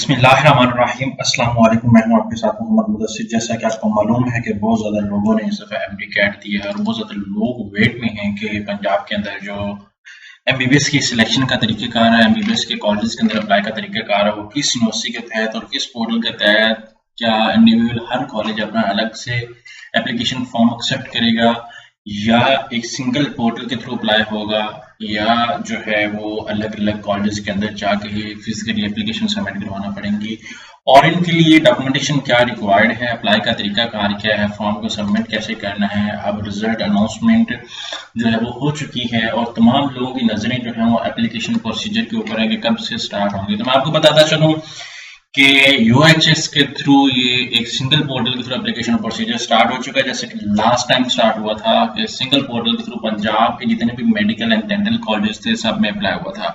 बिस्मिल्लाहिर्रहमानिर्रहीम। अस्सलाम वालेकुम। मैं हूं आपके साथ मोहम्मद मुदस्सिर। जैसा कि आपको मालूम है कि बहुत ज़्यादा लोगों ने इस दफ़ा एमडी कैट दी है और बहुत ज़्यादा लोग वेट में हैं कि पंजाब के अंदर जो एमबीबीएस की सिलेक्शन का तरीक़ेकार है, एमबीबीएस के कॉलेज के अंदर अप्लाई का तरीक़ेकार है, वो किस यूनिवर्सिटी के तहत और किस पोर्टल के तहत, क्या इंडिविजुअल हर कॉलेज अपना अलग से एप्लीकेशन फॉर्म एक्सेप्ट करेगा या एक सिंगल पोर्टल के थ्रू अप्लाई होगा, या जो है वो अलग अलग कॉलेज के अंदर जाके ही फिजिकली एप्लीकेशन सबमिट करवाना पड़ेंगी, और इनके लिए डॉक्यूमेंटेशन क्या रिक्वायर्ड है, अप्लाई का तरीका कार क्या है, फॉर्म को सबमिट कैसे करना है। अब रिजल्ट अनाउंसमेंट जो है वो हो चुकी है और तमाम लोगों की नजरें जो है वो एप्लीकेशन प्रोसीजर के ऊपर है कि कब से स्टार्ट होंगे। तो मैं आपको बताता चलूँ कि यूएचएस के थ्रू ये एक सिंगल पोर्टल के थ्रू एप्लीकेशन प्रोसीजर स्टार्ट हो चुका है, जैसे कि लास्ट टाइम स्टार्ट हुआ था कि सिंगल पोर्टल के थ्रू पंजाब के जितने भी मेडिकल एंड डेंटल कॉलेज थे सब में अप्लाई हुआ था।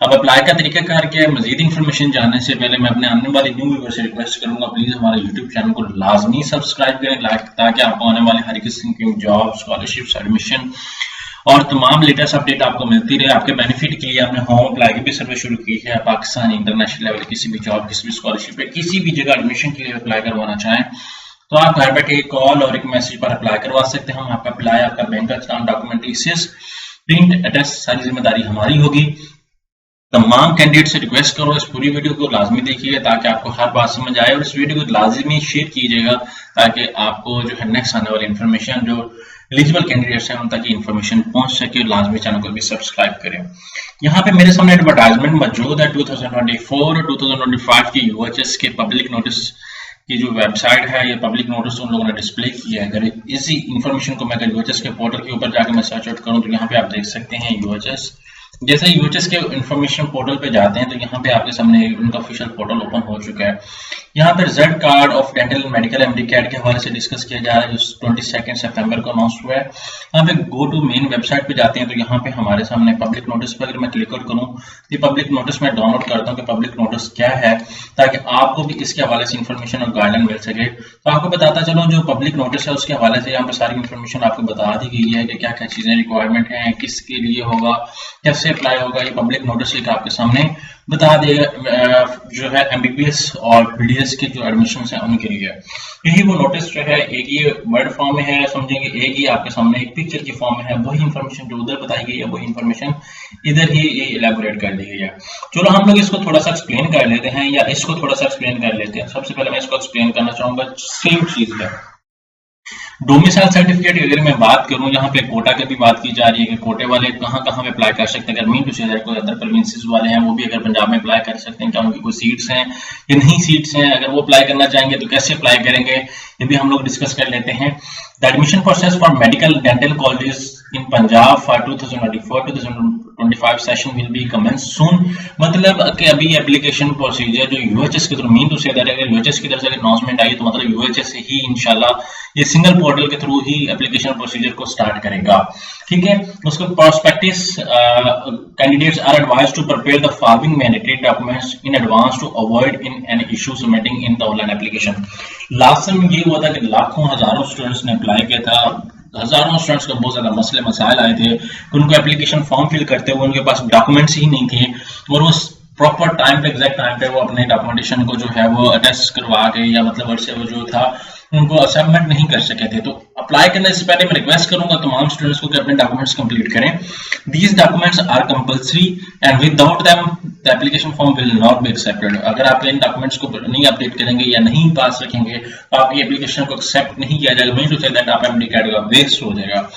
अब अप्लाई का तरीका कार क्या है, मजीद इन्फॉर्मेशन जानने से पहले मैं अपने आने वाले न्यू व्यूअर से रिक्वेस्ट करूंगा प्लीज हमारे यूट्यूब चैनल को लाजमी सब्सक्राइब करें ताकि आपको आने वाले हर किस्म की जॉब, स्कॉलरशिप, एडमिशन और तमाम लेटेस्ट अपडेट आपको मिलती रहे। आपके बेनिफिट के लिए हमने होम अप्लाई की भी सर्विस शुरू की है। पाकिस्तान इंटरनेशनल लेवल किसी भी जॉब, किसी भी स्कॉलरशिप या किसी भी जगह एडमिशन के लिए अप्लाई करवाना चाहें तो आप घर बैठे एक कॉल और एक मैसेज पर अप्लाई करवा सकते हैं। हम आपका अप्लाई, आपका bank account, document, print, address, सारी जिम्मेदारी हमारी होगी। तमाम कैंडिडेट से रिक्वेस्ट करो इस पूरी वीडियो को लाजमी देखिएगा ताकि आपको हर बात समझ आए, और इस वीडियो को लाजमी शेयर कीजिएगा ताकि आपको जो है नेक्स्ट आने वाली इन्फॉर्मेशन जो एलिजिबल कैंडिडेट्स हैं उन तक इन्फॉर्मेशन पहुंच सके। लाजमी चैनल को भी सब्सक्राइब करें। यहाँ पे मेरे सामने एडवर्टाइजमेंट मौजूद है 2024 और 2025 की यूएचएस के पब्लिक नोटिस की जो वेबसाइट है, ये पब्लिक नोटिस उन लोगों ने डिस्प्ले किया है। अगर इसी इन्फॉर्मेशन को मैं अगर यूएचएस के पोर्टल के ऊपर जाकर मैं सर्च आउट करूँ तो यहाँ पे आप देख सकते हैं यूएचएस। जैसे यूएचएस के इन्फॉर्मेशन पोर्टल पे जाते हैं तो यहाँ पे आपके सामने उनका ऑफिशियल पोर्टल ओपन हो चुका है। यहाँ पे result card of dental medical MDCAT के हवाले से डिस्कस किया जा रहा है जो 22 सितंबर को अनाउंस हुआ है। यहाँ पे गो टू मेन वेबसाइट पे जाते हैं तो यहाँ पे हमारे सामने पब्लिक नोटिस पर अगर मैं क्लिक आउट करूँ तो पब्लिक नोटिस में डाउनलोड करता हूँ कि पब्लिक नोटिस क्या है ताकि आपको भी इसके हवाले से इन्फॉर्मेशन और गाइडलाइन मिल सके। तो आपको बताता चलो जो पब्लिक नोटिस है उसके हवाले से यहाँ पे सारी इन्फॉर्मेशन आपको बता दी गई है कि क्या क्या चीजें रिक्वायरमेंट है, किसके लिए होगा, कैसे अप्लाई होगा। ये पब्लिक नोटिस एक आपके सामने बता देगा जो है एमबीबीएस और बीडीएस के जो एडमिशन है उनके लिए। यही वो नोटिस जो है एक ये वर्ड फॉर्म में है समझेंगे, एक ही आपके सामने एक पिक्चर की फॉर्म में है। वही इन्फॉर्मेशन जो उधर बताई गई है वही इन्फॉर्मेशन इधर ही इलेबोरेट कर दी गई है। चलो हम लोग इसको थोड़ा सा एक्सप्लेन कर लेते हैं या इसको थोड़ा सा एक्सप्लेन कर लेते हैं। सबसे पहले मैं इसको एक्सप्लेन करना चाहूंगा सेम चीज है। डोमिसाइल सर्टिफिकेट की अगर मैं बात करूं, यहाँ पे कोटा की भी बात की जा रही है कि कोटे वाले कहाँ कहाँ पे अप्लाई कर सकते हैं। अगर मीन टू से कोई अदर प्रोविंसेस वाले हैं वो भी अगर पंजाब में अप्लाई कर सकते हैं, क्या उनकी कोई सीट्स हैं या नहीं सीट्स हैं, अगर वो अप्लाई करना चाहेंगे तो कैसे अप्लाई करेंगे, ये भी हम लोग डिस्कस कर लेते हैं। The admission process for medical dental college in Punjab for 2024-2025 session will be commence soon. मतलब कि अभी एप्लीकेशन प्रोसीजर जो यूएचएस के थ्रू मीन टू से अगर यूएचएस की तरफ से अनाउंसमेंट आई तो मतलब यूएचएस ही इंशाल्लाह ये सिंगल पोर्टल के थ्रू ही एप्लीकेशन प्रोसीजर को स्टार्ट करेगा। ठीक है, उसको prospective candidates are advised to prepare the following mandatory documents in advance to avoid in any issue submitting in the online application. Last time ये हुआ था कि लाखों हजारों स्टूडेंट्स ने अप्लाई किया था, हजारों स्टूडेंट्स को बहुत ज्यादा मसले मसाइल आए थे, उनको एप्लीकेशन फॉर्म फिल करते हुए उनके पास डॉक्यूमेंट्स ही नहीं थे और वो प्रॉपर टाइम पे एग्जैक्ट टाइम पे वो अपने डॉक्यूमेंटेशन को जो है वो अटेस्ट करवा के या मतलब से वो जो था उनको सबमिट नहीं कर सके थे। तो अप्लाई करने से पहले मैं रिक्वेस्ट करूंगा तमाम स्टूडेंट्स को कि अपने डॉक्यूमेंट्स कंप्लीट करें। These documents are compulsory and without them the application form will not be accepted. अगर आप इन डॉक्यूमेंट्स को नहीं अपडेट करेंगे या नहीं पास रखेंगे तो आपकी एप्लीकेशन को एक्सेप्ट नहीं किया जाएगा। मीन टू से दैट आप एमडी कैट का वेस्ट हो जाएगा।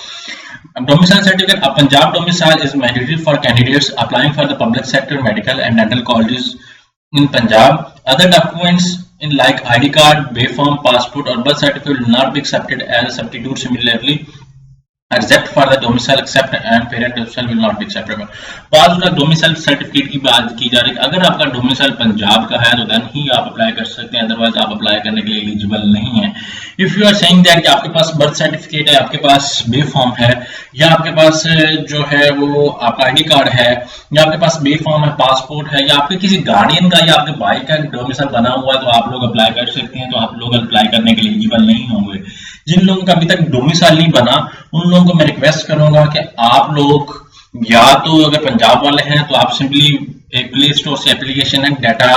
Domicile certificate, a Punjab domicile is mandatory for candidates applying for the public sector medical and dental colleges in Punjab. Other documents in like ID card, bay form, passport or birth certificate will not be accepted as a substitute. Similarly, except for the domicile accept and parent domicile will not be acceptable. पास का domicile certificate की बात की जा रही है। अगर आपका domicile Punjab का है तो देन ही आप अप्लाई कर सकते हैं, अदरवाइज आप अप्लाई करने के लिए एलिजिबल नहीं है। If you are saying that कि आपके पास बर्थ सर्टिफिकेट है, आपके पास बे फॉर्म है या आपके पास जो है वो आपका आईडी कार्ड है या आपके पास बे फॉर्म है, पासपोर्ट है या आपके किसी गार्डियन का या आपके भाई का डोमिसाइल बना हुआ है तो आप लोग अप्लाई कर सकते हैं। तो आप लोग अप्लाई करने के लिए एलिजिबल नहीं होंगे। जिन लोगों का अभी तक डोमिसाइल नहीं बना उन लोगों को मैं रिक्वेस्ट करूंगा कि आप लोग या तो अगर पंजाब वाले हैं तो आप सिंपली एक प्ले स्टोर से एप्लीकेशन है data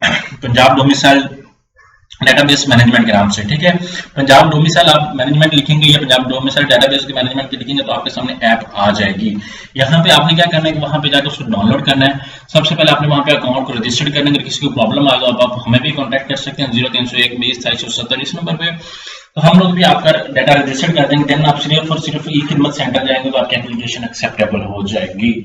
Punjab domicile database management के नाम से, ठीक है। पंजाब डोमिसाइल आप मैनेजमेंट लिखेंगे या पंजाब डोमिसाइल डेटाबेस के मैनेजमेंट की लिखेंगे तो आपके सामने ऐप आ जाएगी। यहाँ पे आपने क्या करना है कि वहां पे जाकर उसको डाउनलोड करना है। सबसे पहले आपने वहां पे अकाउंट को रजिस्टर्ड करना है। अगर किसी को प्रॉब्लम आएगा तो आप हमें भी कॉन्टैक्ट कर सकते हैं 0301 20 2770 इस नंबर पे। तो हम लोग भी आपका डाटा रजिस्टर कर देंगे। देन आप सिर्फ और सिर्फ ई खिदमत सेंटर जाएंगे तो आपकी एप्लीकेशन एक्सेप्टेबल हो जाएगी।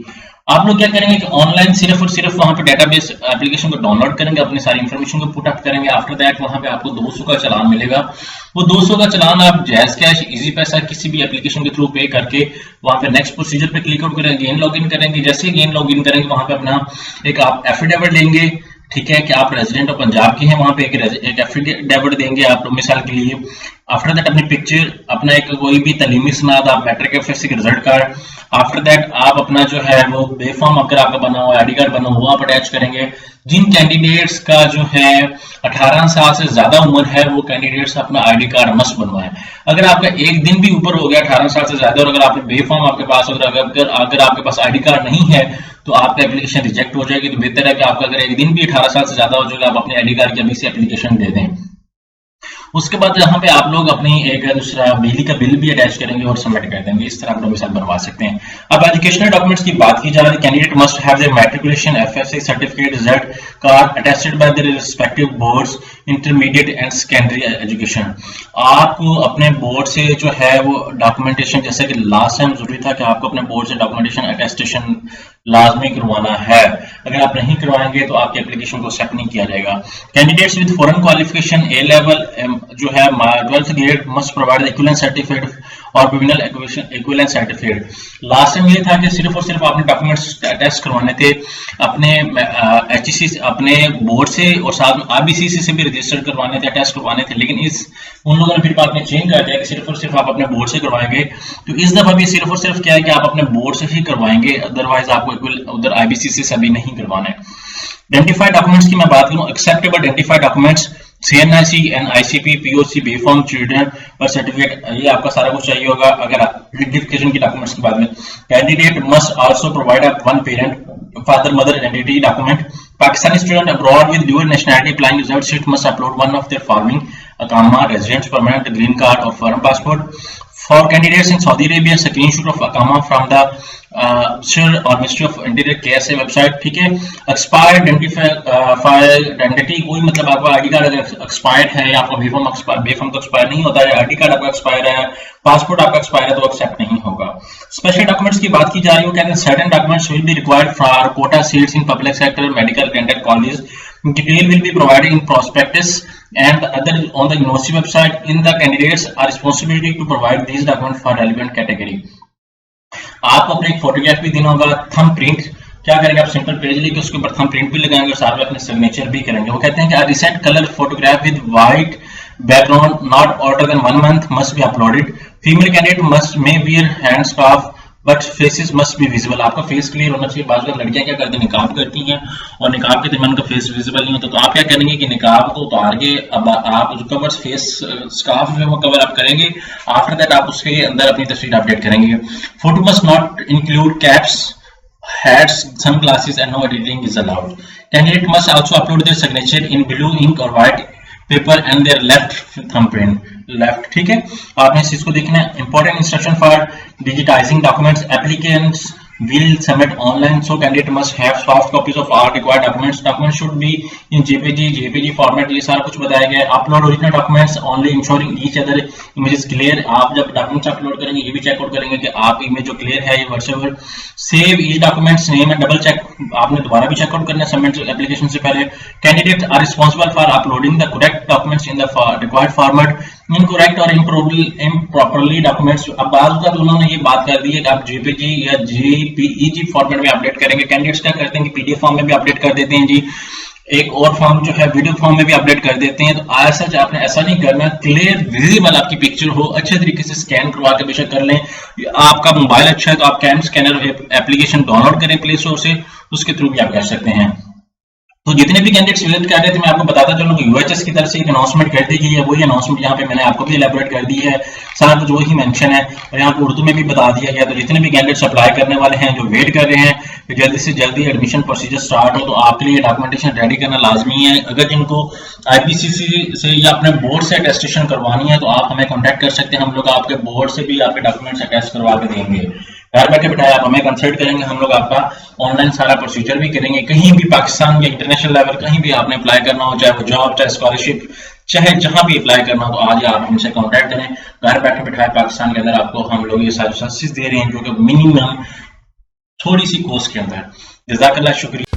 आप लोग क्या करेंगे कि ऑनलाइन सिर्फ और सिर्फ वहां पे डेटाबेस एप्लीकेशन को डाउनलोड करेंगे, अपनी सारी इंफॉर्मेशन को पुट अप करेंगे। आफ्टर दैट वहां पे आपको 200 का चालान मिलेगा। वो 200 का चालान आप जैज कैश, इजी पैसा किसी भी एप्लीकेशन के थ्रू पे करके वहां पे नेक्स्ट प्रोसीजर पे क्लिक आउट करेंगे, अगेन लॉग इन करेंगे। जैसे अगेन लॉग इन करेंगे वहां पे अपना एक आप एफिडेविट लेंगे, ठीक है, कि आप रेजिडेंट ऑफ पंजाब के हैं। वहां पे एक एफिडेविट देंगे आप डोमिसाइल के लिए। आफ्टर दैट अपनी पिक्चर, अपना एक कोई भी तलीमी सनद, आप मैट्रिक एफएससी का रिजल्ट कार्ड। आफ्टर दैट आप अपना जो है वो बेफॉर्म अगर आपका बना हुआ आईडी कार्ड बना हुआ आप अटैच करेंगे। जिन कैंडिडेट्स का जो है 18 साल से ज्यादा उम्र है वो कैंडिडेट्स अपना आईडी कार्ड मस्ट बनवाएं। अगर आपका एक दिन भी ऊपर हो गया 18 साल से ज्यादा और अगर आपने बेफॉर्म आपके पास, अगर आपके पास आईडी कार्ड नहीं है तो आपका एप्लीकेशन रिजेक्ट हो जाएगी। तो बेहतर है कि आपका अगर एक दिन भी 18 साल से ज्यादा हो जाएगा आप अपने आईडी कार्ड की अभी से एप्लीकेशन दे दें। उसके बाद यहाँ पे आप लोग अपनी एक दूसरा बिजली का बिल भी अटैच करेंगे और सबमिट कर देंगे। इस तरह आप डोमिसाइल बनवा सकते हैं। अब एजुकेशनल डॉक्यूमेंट्स की बात की जा रही है। Candidate must have their matriculation FSc certificate result card attested bye their respective boards intermediate and secondary education. आपको अपने बोर्ड से जो है वो डॉक्यूमेंटेशन, जैसे कि लास्ट टाइम जरूरी था कि आपको अपने बोर्ड से डॉक्यूमेंटेशन अटेस्टेशन लाजमी करवाना है। अगर आप नहीं करवाएंगे तो आपकी एप्लीकेशन को एक्सेप्ट नहीं किया जाएगा। Candidates with foreign qualification A level जो है 12th grade must provide equivalent certificate और provisional equivalent certificate. Last time ये था कि सिर्फ और सिर्फ आपने डॉक्यूमेंट्स टेस्ट करवाने थे अपने एचईसी अपने बोर्ड से और साथ में आरबीसीसी से भी रजिस्टर करवाने थे, टेस्ट करवाने थे। लेकिन इस उन लोगों ने फिर बाद में चेंज कर दिया कि सिर्फ और सिर्फ आप अपने बोर्ड से करवाएंगे। तो इस दफा भी सिर्फ और सिर्फ क्या है कि आप अपने बोर्ड से ही करवाएंगे, अदरवाइज आपको उधर आईबीसीसी से भी नहीं करवाना है। आइडेंटिफाइड डॉक्यूमेंट्स की मैं बात करूं, acceptable identified documents CNIC, NICP, POC, B form, children birth certificate, ये आपका सारा कुछ चाहिए होगा। अगर आइडेंटिफिकेशन की डॉक्यूमेंट्स की बात में, candidate must also provide one parent father mother identity document. Pakistani student abroad with dual nationality applying result sheet must upload one of their following: Akama, residence permanent, green card or foreign passport. For candidates in Saudi Arabia, screenshot of Akama from the Sir or Ministry of Interior KSA website, ठीक है। Expired identity, कोई मतलब आपका ID card अगर expired है या आपका B-form तो एक्सपायर नहीं होता है, आईडी कार्ड आपका एक्सपायर है, पासपोर्ट आपका एक्सपायर है तो एक्सेप्ट नहीं होगा। स्पेशल डॉक्यूमेंट्स की बात की जा रही है, कहते हैं certain documents will be required for Kota seats in public sector, medical, dental college. Detail will be provided in prospectus and other on the university website. In the candidates are responsibility to provide these documents for relevant category. आपको अपने एक photograph भी देना होगा। Thumb print क्या करेंगे आप, simple page लेके उसके ऊपर थंब प्रिंट भी लगाएंगे और साथ में अपने सिग्नेचर भी करेंगे। वो कहते हैं कि recent colour photograph with white background not older than 1 month must be uploaded. Female candidate must may wear hand scarf but faces must be visible. आपका फेस क्लियर होना चाहिए। बात लड़कियां क्या करती हैं, निकाब करती हैं और निकाब के दरमियान का फेस विजिबल नहीं होता। तो आप क्या करेंगे कि निकाब को उतार के अब आप जो कवर फेस स्कार्फ जो है वो कवर अप करेंगे। आफ्टर दैट आप उसके अंदर अपनी तस्वीर अपडेट करेंगे। Photo must not include caps, hats, sunglasses and no editing is allowed. Candidate must also upload their signature in blue ink or white paper and their left thumbprint. Left, ठीक है। आपने इस चीज को देखना है। Important instruction for digitising documents, applicants will submit online, so candidate must have soft copies of all required documents. Documents should be in JPG format. ये सारा कुछ बताया गया है। Upload original documents only, ensuring each other image is clear. आप जब documents upload करेंगे ये भी चेक आउट करेंगे कि आप इमेज जो क्लियर है ये whatsoever. Save each documents name and double check, आपने दोबारा भी चेक आउट करना है सबमिट एप्लीकेशन से पहले। Candidates are responsible for uploading the correct documents in the required format. Incorrect और improperly डॉक्यूमेंट्स, अब बाद का तो उन्होंने ये बात कर दी है कि आप जेपीजी या जेपीईजी फॉर्मेट में अपडेट करेंगे। कैंडिडेट्स क्या करते हैं कि पीडीएफ फॉर्म में भी अपडेट कर देते हैं जी, एक और फॉर्म जो है वीडियो फॉर्म में भी अपडेट कर देते हैं। तो ऐसा आपने ऐसा नहीं करना, क्लियर विजिबल आपकी पिक्चर हो, अच्छे तरीके से स्कैन करवा के बेशक कर लें। आपका मोबाइल अच्छा है तो आप कैम स्कैनर एप्लीकेशन डाउनलोड करें प्ले स्टोर से, उसके थ्रू भी आप कर सकते हैं। तो जितने भी कैंडिडेट्स विजिट कर रहे थे मैं आपको बताता चलूँ कि यूएचएस की तरफ से एक अनाउंसमेंट कर दी गई है, वही अनाउंसमेंट यहाँ पे मैंने आपको भी एलैबोरेट कर दी है, सारा कुछ वही मेंशन है और यहाँ पे उर्दू में भी बता दिया गया। तो जितने भी कैंडिडेट्स अप्लाई करने वाले हैं, जो वेट कर रहे हैं कि जल्दी से जल्दी एडमिशन प्रोसीजर स्टार्ट हो, तो आपके लिए डॉक्यूमेंटेशन रेडी करना लाजमी है। अगर जिनको आईपीसीसी से या अपने बोर्ड से अटेस्टेशन करवानी है तो आप हमें कॉन्टैक्ट कर सकते हैं, हम लोग आपके बोर्ड से भी आपके डॉक्यूमेंट्स अटेस्ट करवा के देंगे। घर बैठे बिठाए आप हमें कंसल्ट करेंगे, हम लोग आपका ऑनलाइन सारा प्रोसीजर भी करेंगे। कहीं भी पाकिस्तान या इंटरनेशनल लेवल कहीं भी आपने अप्लाई करना हो, चाहे वो जॉब, चाहे स्कॉलरशिप, चाहे जहां भी अप्लाई करना हो, तो आज आप हमसे कांटेक्ट करें। घर बैठे बिठाए पाकिस्तान के अंदर आपको हम लोग ये सारी सर्विसेज दे रहे हैं जो कि मिनिमम थोड़ी सी कॉस्ट के अंदर। जज़ाकल्लाह, शुक्रिया।